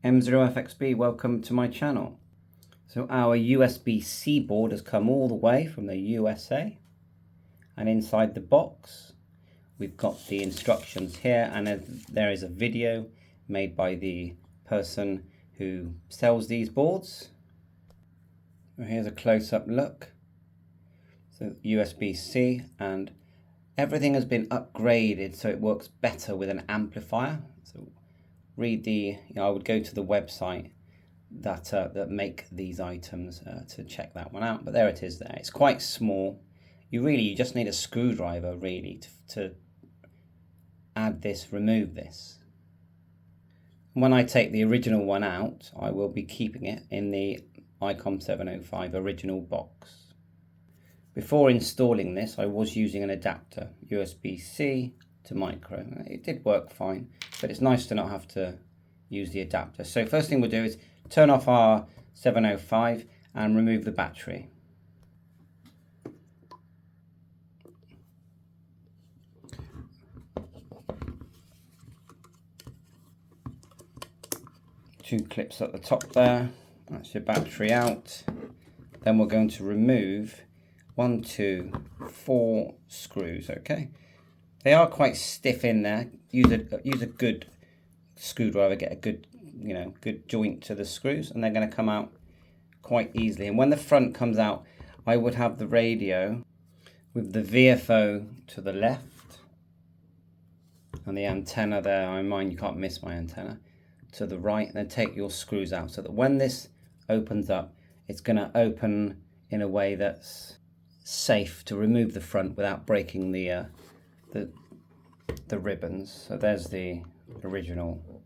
M0FXB, welcome to my channel. So our USB-C board has come all the way from the USA, and inside the box we've got the instructions here, and there is a video made by the person who sells these boards. Here's a close-up look. So USB-C, and everything has been upgraded so it works better with an amplifier. So read the, I would go to the website that make these items to check that one out. But there it is there. It's quite small. You just need a screwdriver really to add this, remove this. When I take the original one out, I will be keeping it in the ICOM 705 original box. Before installing this, I was using an adapter, USB-C to micro. It did work fine, but it's nice to not have to use the adapter. So first thing we'll do is turn off our 705 and remove the battery. Two clips at the top there. That's your battery out. Then we're going to remove 1, 2, 4 screws. Okay, they are quite stiff in there. Use a good screwdriver, get a good good joint to the screws, and they're going to come out quite easily. And when the front comes out, I would have the radio with the VFO to the left and the antenna there. I mind you can't miss my antenna to the right, and then take your screws out so that when this opens up, it's going to open in a way that's safe to remove the front without breaking the ribbons. So there's the original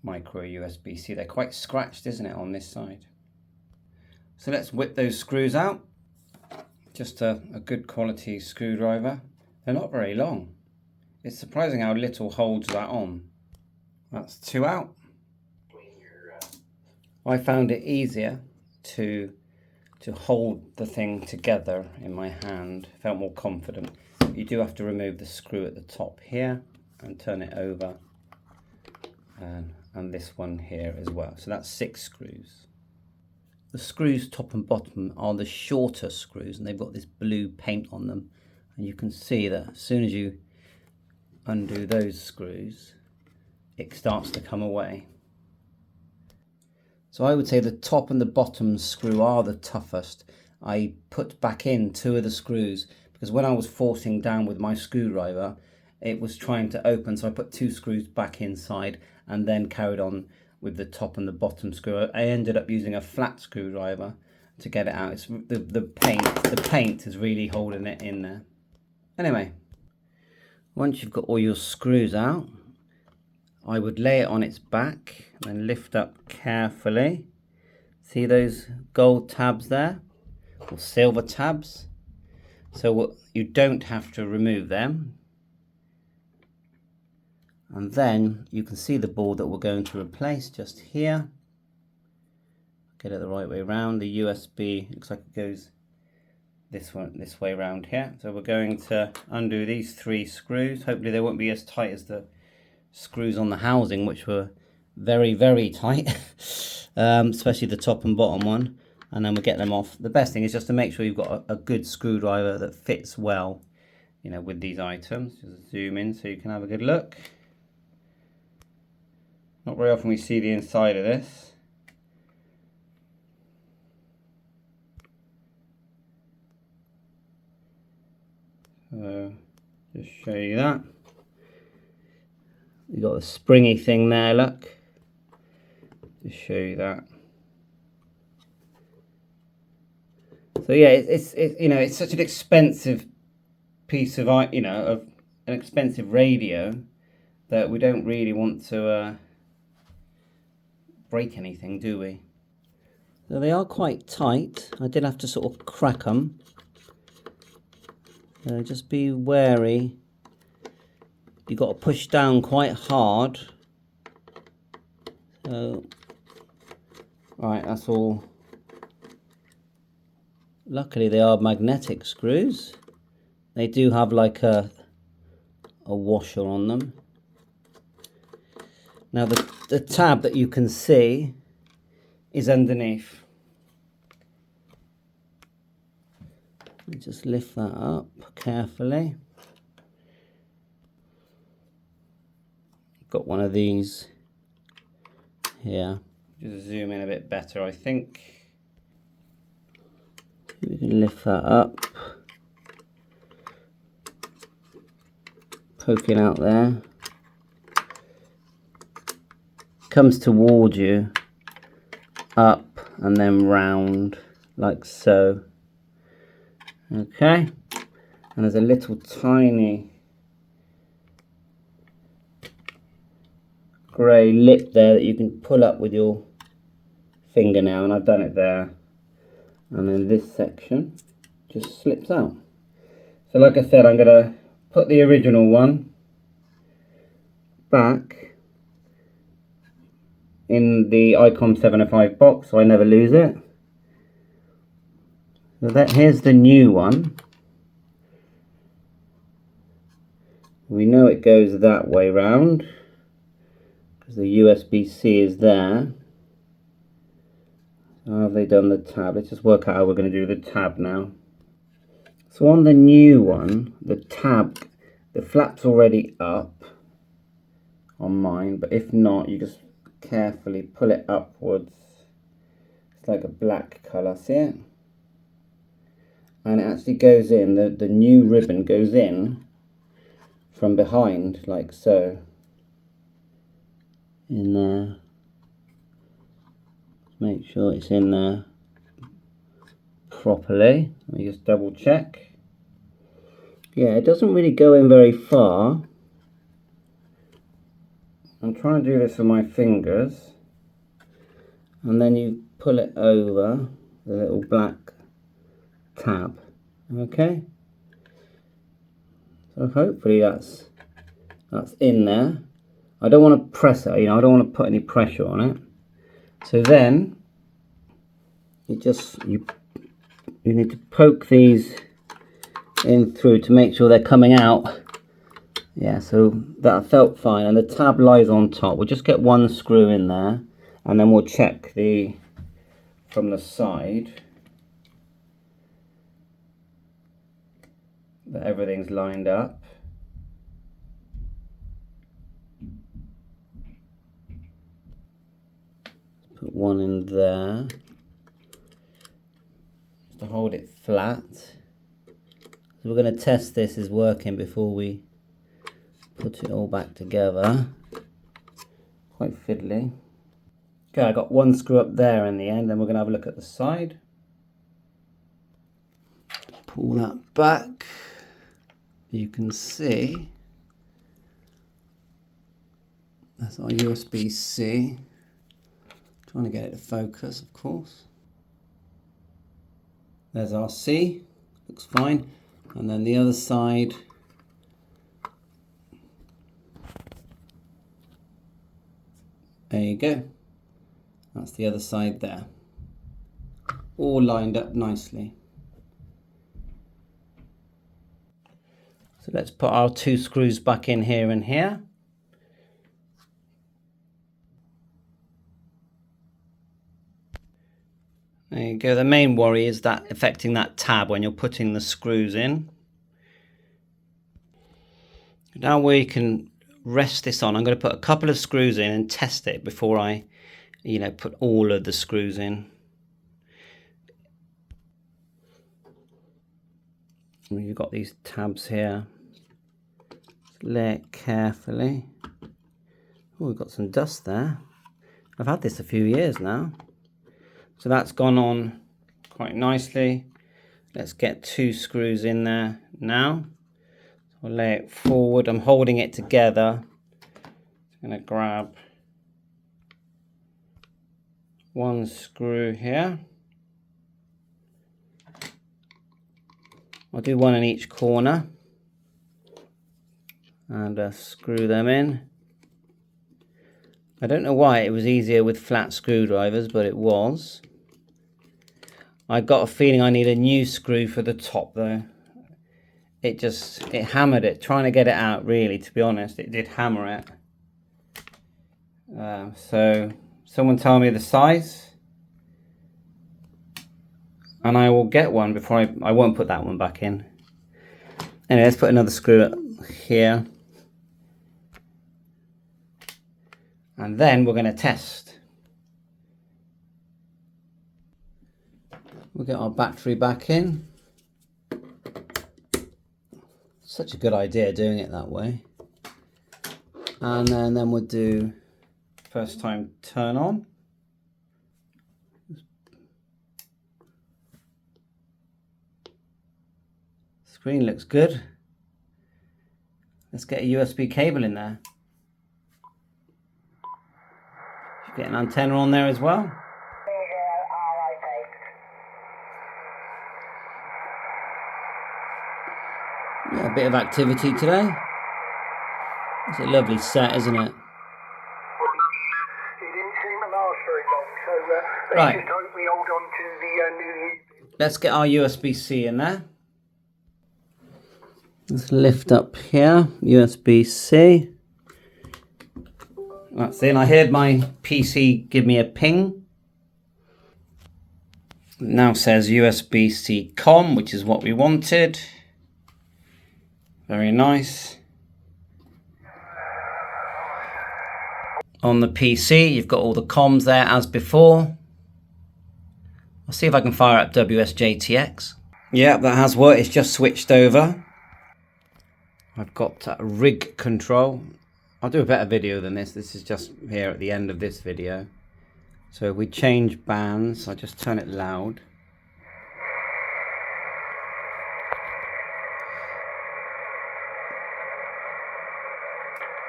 micro USB-C. They're quite scratched, isn't it, on this side? So let's whip those screws out. Just a good quality screwdriver. They're not very long. It's surprising how little holds that on. That's 2 out. I found it easier to hold the thing together in my hand. Felt more confident. You do have to remove the screw at the top here and turn it over, and this one here as well. So that's 6 screws. The screws top and bottom are the shorter screws, and they've got this blue paint on them, and you can see that as soon as you undo those screws, it starts to come away. So I would say the top and the bottom screw are the toughest. I put back in 2 of the screws because when I was forcing down with my screwdriver, it was trying to open, so I put 2 screws back inside and then carried on with the top and the bottom screw. I ended up using a flat screwdriver to get it out. It's the paint is really holding it in there. Anyway, once you've got all your screws out, I would lay it on its back and lift up carefully. See those gold tabs there, or silver tabs? So you don't have to remove them. And then you can see the board that we're going to replace just here. Get it the right way around. The USB looks like it goes this way around here. So we're going to undo these 3 screws. Hopefully they won't be as tight as the screws on the housing, which were very, very tight, especially the top and bottom one. And then we'll get them off. The best thing is just to make sure you've got a good screwdriver that fits well, with these items. Just zoom in so you can have a good look. Not very often we see the inside of this. So just show you that. You've got the springy thing there, look. Just show you that. So yeah, it's such an expensive piece of of an expensive radio that we don't really want to break anything, do we? So they are quite tight. I did have to sort of crack them. Just be wary. You've got to push down quite hard. So, right, that's all. Luckily they are magnetic screws. They do have like a washer on them. Now the tab that you can see is underneath. Just lift that up carefully. Got one of these here. Just zoom in a bit better, I think. We can lift that up. Poking out there. Comes towards you, up and then round, like so. Okay, and there's a little tiny grey lip there that you can pull up with your fingernail, and I've done it there. And then this section just slips out. So like I said, I'm going to put the original one back in the ICOM 705 box so I never lose it. So here's the new one. We know it goes that way round because the USB-C is there. How have they done the tab? Let's just work out how we're going to do the tab now. So on the new one, the tab, the flap's already up on mine, but if not, you just carefully pull it upwards. It's like a black colour, see it? And it actually goes in, the new ribbon goes in from behind, like so. In there. Make sure it's in there properly. Let me just double check. Yeah, it doesn't really go in very far. I'm trying to do this with my fingers. And then you pull it over the little black tab. Okay? So hopefully that's in there. I don't want to press it, I don't want to put any pressure on it. So then you need to poke these in through to make sure they're coming out. Yeah, so that felt fine, and the tab lies on top. We'll just get one screw in there, and then we'll check from the side that everything's lined up. Put one in there just to hold it flat. So we're going to test this is working before we put it all back together. Quite fiddly. Okay, I got one screw up there in the end, then we're going to have a look at the side. Pull that back. You can see that's our USB-C. Trying to get it to focus, of course. There's our C, looks fine. And then the other side, there you go. That's the other side there. All lined up nicely. So let's put our two screws back in here and here. There you go. The main worry is that affecting that tab when you're putting the screws in. Now we can rest this on. I'm going to put a couple of screws in and test it before I, put all of the screws in. You've got these tabs here. Just lay it carefully. Oh, we've got some dust there. I've had this a few years now. So that's gone on quite nicely. Let's get two screws in there now. I'll lay it forward. I'm holding it together. I'm going to grab one screw here. I'll do one in each corner and screw them in. I don't know why it was easier with flat screwdrivers, but it was. I got a feeling I need a new screw for the top though. It hammered it, trying to get it out really, to be honest. It did hammer it. So someone tell me the size and I will get one before I won't put that one back in. Anyway, let's put another screw up here. And then we're going to test. We'll get our battery back in. Such a good idea doing it that way. And then we'll do first time turn on. Screen looks good. Let's get a USB cable in there. Get an antenna on there as well. Yeah, a bit of activity today. It's a lovely set, isn't it? Right. Let's get our USB-C in there. Let's lift up here, USB-C. That's in. I heard my PC give me a ping. It now says USB-C COM, which is what we wanted. Very nice. On the PC, you've got all the comms there as before. I'll see if I can fire up WSJTX. Yeah, that has worked. It's just switched over. I've got rig control. I'll do a better video than this. This is just here at the end of this video. So if we change bands, I'll just turn it loud.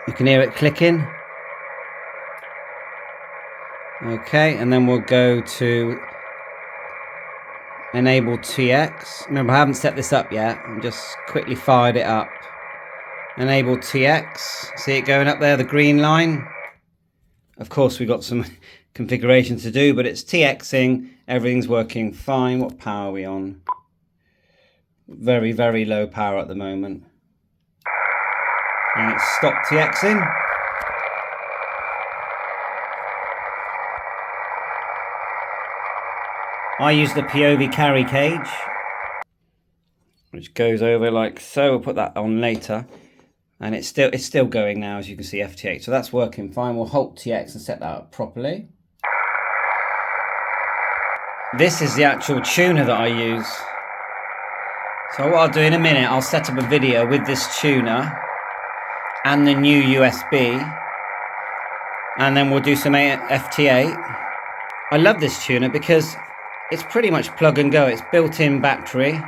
You can hear it clicking. Okay, and then we'll go to enable TX. Remember, I haven't set this up yet. I just quickly fired it up. Enable TX. See it going up there, the green line? Of course, we've got some configuration to do, but it's TXing. Everything's working fine. What power are we on? Very, very low power at the moment. And it's stopped TXing. I use the POV carry cage, which goes over like so. We'll put that on later. And it's still going now, as you can see, FT8. So that's working fine. We'll halt TX and set that up properly. This is the actual tuner that I use. So what I'll do in a minute, I'll set up a video with this tuner and the new USB. And then we'll do some FT8. I love this tuner because it's pretty much plug and go. It's built-in battery.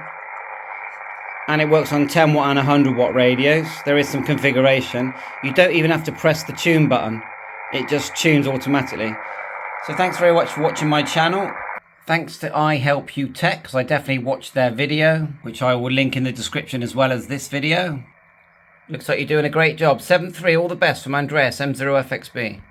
And it works on 10 watt and 100 watt radios. There is some configuration. You don't even have to press the tune button. It just tunes automatically. So thanks very much for watching my channel. Thanks to iHelpUTech, because I definitely watched their video, which I will link in the description as well as this video. Looks like you're doing a great job. 7-3, all the best from Andreas, M0FXB.